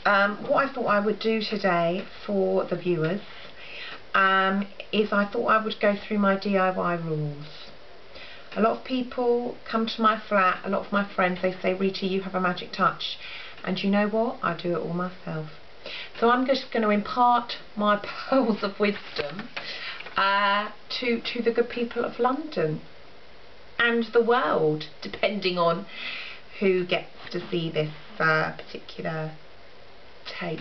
What I thought I would do today for the viewers is I thought I would go through my DIY rules. A lot of people come to my flat, a lot of my friends, they say, Rita, you have a magic touch. And you know what? I do it all myself. So I'm just going to impart my pearls of wisdom to the good people of London and the world, depending on who gets to see this particular tape.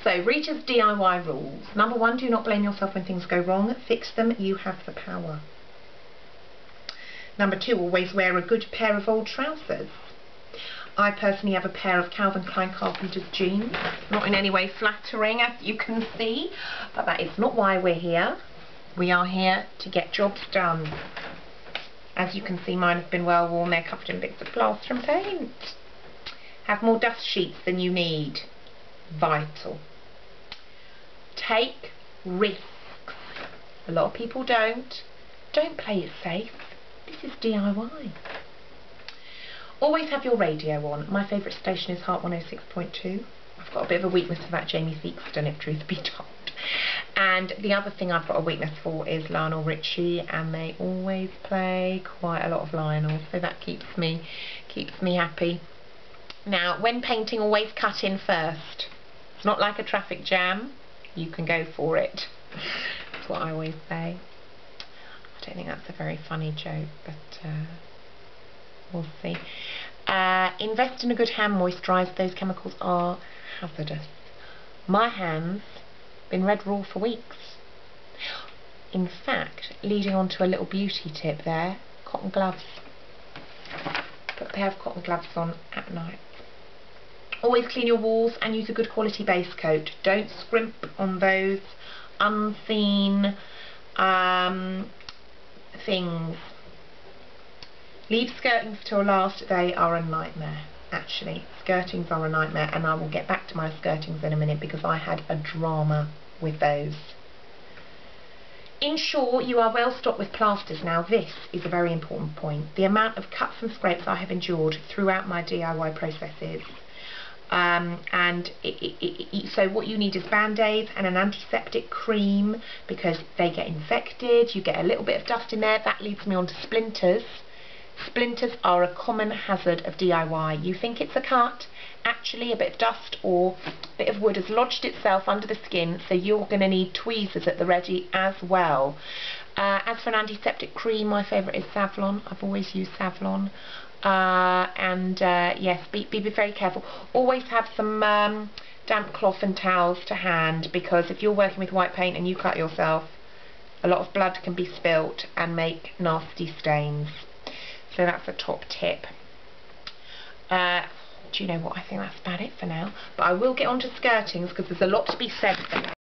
So, Rita's DIY rules. Number 1, do not blame yourself when things go wrong. Fix them. You have the power. Number 2, always wear a good pair of old trousers. I personally have a pair of Calvin Klein Carpenter's jeans. Not in any way flattering, as you can see, but that is not why we're here. We are here to get jobs done. As you can see, mine have been well worn. They're covered in bits of plaster and paint. Have more dust sheets than you need. Vital. Take risks. A lot of people don't. Don't play it safe. This is DIY. Always have your radio on. My favourite station is Heart 106.2. I've got a bit of a weakness for that Jamie Theakston, if truth be told. And the other thing I've got a weakness for is Lionel Richie, and they always play quite a lot of Lionel, so that keeps me happy. Now, when painting, always cut in first. It's not like a traffic jam. You can go for it. That's what I always say. I don't think that's a very funny joke, but we'll see. Invest in a good hand moisturiser. Those chemicals are hazardous. My hands been red raw for weeks. In fact, leading on to a little beauty tip there, cotton gloves. Put a pair of cotton gloves on at night. Always clean your walls and use a good quality base coat. Don't scrimp on those unseen things. Leave skirtings till last. They are a nightmare, actually. Skirtings are a nightmare, and I will get back to my skirtings in a minute because I had a drama with those. Ensure you are well stocked with plasters. Now, this is a very important point. The amount of cuts and scrapes I have endured throughout my DIY processes. So what you need is band-aids and an antiseptic cream because they get infected. You get a little bit of dust in there. That leads me on to splinters. Splinters are a common hazard of DIY. You think it's a cut, actually a bit of dust or a bit of wood has lodged itself under the skin, so you're going to need tweezers at the ready as well. As for an antiseptic cream, my favourite is Savlon. I've always used Savlon. Yes, be very careful. Always have some damp cloth and towels to hand, because if you're working with white paint and you cut yourself, a lot of blood can be spilt and make nasty stains. So that's a top tip. Do you know what? I think that's about it for now. But I will get on to skirtings because there's a lot to be said there.